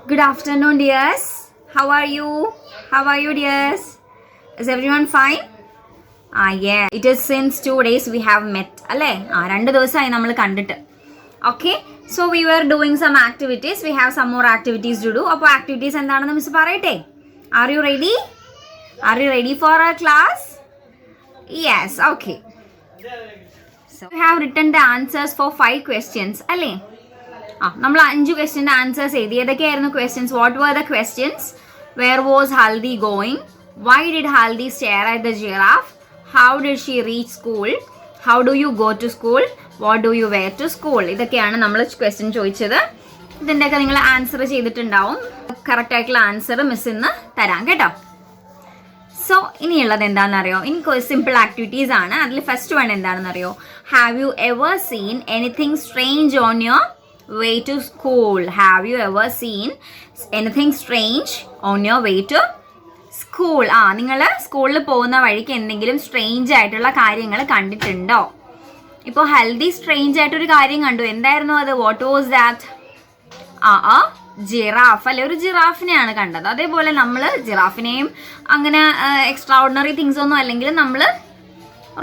Good afternoon, dears. How are you? How are you, dears? Is everyone fine? Yeah. It is since 2 days we have met. അല്ലേ? 2 ദിവസമായി നമ്മൾ കണ്ടിട്ട്. Okay. So we were doing some activities. We have some more activities to do. അപ്പോൾ activities എന്താണെന്ന് miss പറയട്ടെ? Are you ready? Are you ready for our class? Yes. Okay. So we have written the answers for 5 questions. അല്ലേ? നമ്മൾ 5 ക്വസ്റ്റ്യൻ്റെ answers എഴുതി. ഏതൊക്കെയായിരുന്നു questions? What were the questions? Where was Haldi going? Why did Haldi stare at the giraffe? How did she reach school? How do you go to school? What do you wear to school? ഇതൊക്കെയാണ് നമ്മൾ question ചോദിച്ചത്. ഇതിൻ്റെയൊക്കെ നിങ്ങൾ answer ചെയ്തിട്ടുണ്ടാവും. Correct ആയിട്ടുള്ള answer miss ഇന്ന് തരാം കേട്ടോ. സോ ഇനിയുള്ളത് എന്താണെന്നറിയോ? ഇനി സിമ്പിൾ ആക്ടിവിറ്റീസ് ആണ്. അതിൽ ഫസ്റ്റ് വൺ എന്താണെന്നറിയോ? Have you ever seen anything strange on your way to school? Have you ever seen anything strange on your way to school? നിങ്ങൾ സ്കൂളിൽ പോകുന്ന വഴിക്ക് എന്തെങ്കിലും സ്ട്രേഞ്ച് ആയിട്ടുള്ള കാര്യങ്ങൾ കണ്ടിട്ടുണ്ടോ? ഇപ്പോൾ ഹെൽത്തി സ്ട്രേഞ്ച് ആയിട്ടൊരു കാര്യം കണ്ടു. എന്തായിരുന്നു അത്? What was that? ജിറാഫ് അല്ലെ? ഒരു ജിറാഫിനെയാണ് കണ്ടത്. അതേപോലെ നമ്മൾ ജിറാഫിനെയും അങ്ങനെ എക്സ്ട്രാ ഓർഡിനറി തിങ്സ് ഒന്നും അല്ലെങ്കിൽ നമ്മൾ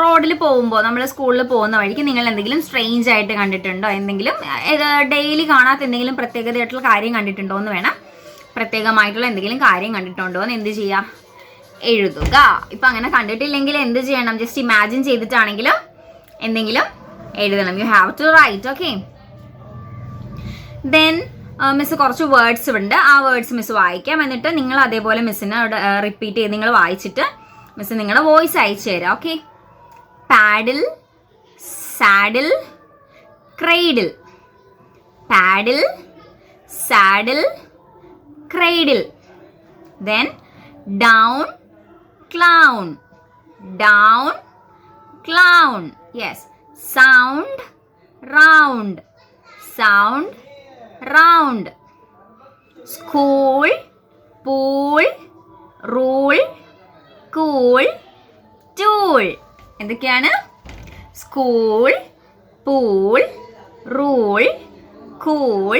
റോഡിൽ പോകുമ്പോൾ, നമ്മൾ സ്കൂളിൽ പോകുന്ന വഴിക്ക് നിങ്ങൾ എന്തെങ്കിലും സ്ട്രേഞ്ച് ആയിട്ട് കണ്ടിട്ടുണ്ടോ? എന്തെങ്കിലും ഡെയിലി കാണാത്ത എന്തെങ്കിലും പ്രത്യേകതയായിട്ടുള്ള കാര്യം കണ്ടിട്ടുണ്ടോ എന്ന് വേണം. പ്രത്യേകമായിട്ടുള്ള എന്തെങ്കിലും കാര്യം കണ്ടിട്ടുണ്ടോ എന്ന് എന്ത് ചെയ്യാം? എഴുതുക. ഇപ്പം അങ്ങനെ കണ്ടിട്ടില്ലെങ്കിൽ എന്ത് ചെയ്യണം? ജസ്റ്റ് ഇമാജിൻ ചെയ്തിട്ടാണെങ്കിലും എന്തെങ്കിലും എഴുതണം. You have to write. Okay. Then miss കുറച്ച് വേർഡ്സ് ഉണ്ട്. ആ വേർഡ്സ് മിസ് വായിക്കാം. എന്നിട്ട് നിങ്ങൾ അതേപോലെ മിസ്സിനെ റിപ്പീറ്റ് ചെയ്ത് നിങ്ങൾ വായിച്ചിട്ട് മിസ് നിങ്ങളുടെ വോയിസ് അയച്ചു തരാം. Okay. paddle, saddle, cradle. Paddle, saddle, cradle. Then down, clown. Down, clown. Yes. Sound, round. Sound, round. School, pool, rule, cool, tool. എന്തൊക്കെയാണ്? School, pool, rule, cool,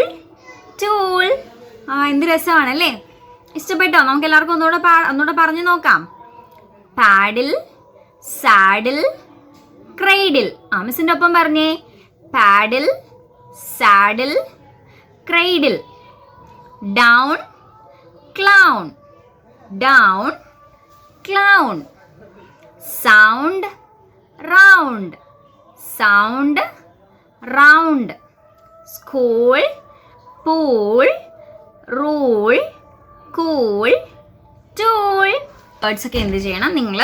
tool. എന്ത് രസമാണല്ലേ? ഇഷ്ടപ്പെട്ടോ? നമുക്ക് എല്ലാവർക്കും ഒന്നുകൂടെ പറഞ്ഞു നോക്കാം. പാഡിൽ, സാഡിൽ, ക്രൈഡിൽ. മിസ്സിൻ്റെ ഒപ്പം പറഞ്ഞേ. Paddle, saddle, cradle. Down, clown. Down, clown. Sound, round. Sound, round. School, pool, rule, cool, tool. Words ഒക്കെ എന്ത് ചെയ്യണം? നിങ്ങൾ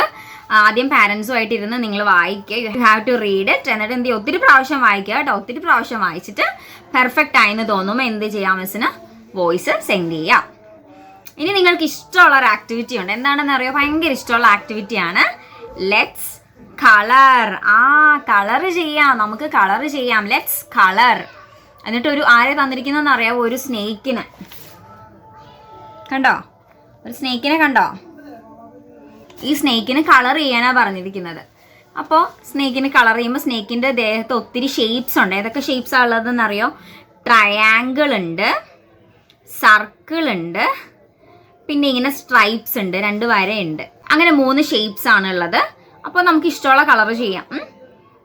ആദ്യം പാരൻസുമായിട്ട് ഇരുന്ന് നിങ്ങൾ വായിക്കുക. You have to read it. എന്നിട്ട് എന്ത് ചെയ്യുക? ഒത്തിരി പ്രാവശ്യം വായിക്കുക കേട്ടോ. ഒത്തിരി പ്രാവശ്യം വായിച്ചിട്ട് പെർഫെക്റ്റ് ആയെന്ന് തോന്നുമ്പോൾ എന്ത് ചെയ്യാം? മിസ്സിന് വോയിസ് സെൻഡ് ചെയ്യാം. ഇനി നിങ്ങൾക്ക് ഇഷ്ടമുള്ള ഒരു ആക്ടിവിറ്റി ഉണ്ട്. എന്താണെന്ന് അറിയോ? ഭയങ്കര ഇഷ്ടമുള്ള ആക്ടിവിറ്റിയാണ്. Let's colour. കളർ ചെയ്യാം. നമുക്ക് കളർ ചെയ്യാം. Let's colour. എന്നിട്ട് ആരെ തന്നിരിക്കുന്നതെന്ന് അറിയാവോ? ഒരു സ്നേക്കിന്. കണ്ടോ? ഒരു സ്നേക്കിനെ കണ്ടോ? ഈ സ്നേക്കിന് കളർ ചെയ്യാനാണ് പറഞ്ഞിരിക്കുന്നത്. അപ്പോൾ സ്നേക്കിന് കളർ ചെയ്യുമ്പോൾ സ്നേക്കിൻ്റെ ദേഹത്ത് ഒത്തിരി ഷേപ്സ് ഉണ്ട്. ഏതൊക്കെ ഷേപ്സാണ് ഉള്ളതെന്ന് അറിയോ? ട്രയാങ്കിൾ ഉണ്ട്, സർക്കിൾ ഉണ്ട്, പിന്നെ ഇങ്ങനെ സ്ട്രൈപ്സ് ഉണ്ട്, 2 വരയുണ്ട്. അങ്ങനെ 3 ഷേപ്സ് ആണ് ഉള്ളത്. അപ്പോൾ നമുക്ക് ഇഷ്ടമുള്ള കളർ ചെയ്യാം.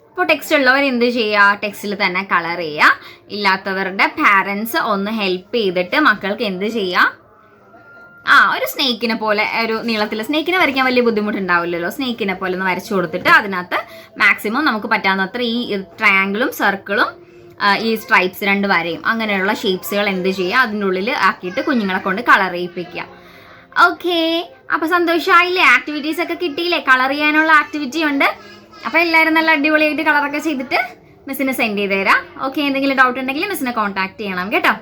അപ്പോൾ ടെക്സ്റ്റ് ഉള്ളവർ എന്ത് ചെയ്യുക? ടെക്സ്റ്റിൽ തന്നെ കളർ ചെയ്യുക. ഇല്ലാത്തവരുടെ പാരൻസ് ഒന്ന് ഹെൽപ്പ് ചെയ്തിട്ട് മക്കൾക്ക് എന്ത് ചെയ്യുക? ഒരു സ്നേക്കിനെ പോലെ, ഒരു നീളത്തിൽ സ്നേക്കിനെ വരയ്ക്കാൻ വലിയ ബുദ്ധിമുട്ടുണ്ടാവില്ലല്ലോ. സ്നേക്കിനെ പോലെ ഒന്ന് വരച്ചു കൊടുത്തിട്ട് അതിനകത്ത് മാക്സിമം നമുക്ക് പറ്റാവുന്നത്ര ഈ ട്രയാങ്കിളും സർക്കിളും ഈ സ്ട്രൈപ്സ് 2 വരയും അങ്ങനെയുള്ള ഷേപ്സുകൾ എന്ത് ചെയ്യുക? അതിൻ്റെ ഉള്ളിൽ ആക്കിയിട്ട് കുഞ്ഞുങ്ങളെ കൊണ്ട് കളർ ചെയ്യിപ്പിക്കുക. ഓക്കെ. അപ്പോൾ സന്തോഷമായില്ലേ? ആക്ടിവിറ്റീസ് ഒക്കെ കിട്ടിയില്ലേ? കളർ ചെയ്യാനുള്ള ആക്ടിവിറ്റി ഉണ്ട്. അപ്പോൾ എല്ലാവരും നല്ല അടിപൊളിയായിട്ട് കളറൊക്കെ ചെയ്തിട്ട് മിസ്സിന് സെൻഡ് ചെയ്ത് തരാം. ഓക്കെ. എന്തെങ്കിലും ഡൗട്ട് ഉണ്ടെങ്കിൽ മിസ്സിനെ കോൺടാക്ട് ചെയ്യണം കേട്ടോ.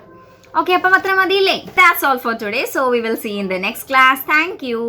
ഓക്കെ. അപ്പം അത്ര മതിയില്ലേ? That's all for today. So we will see you in the next class. Thank you.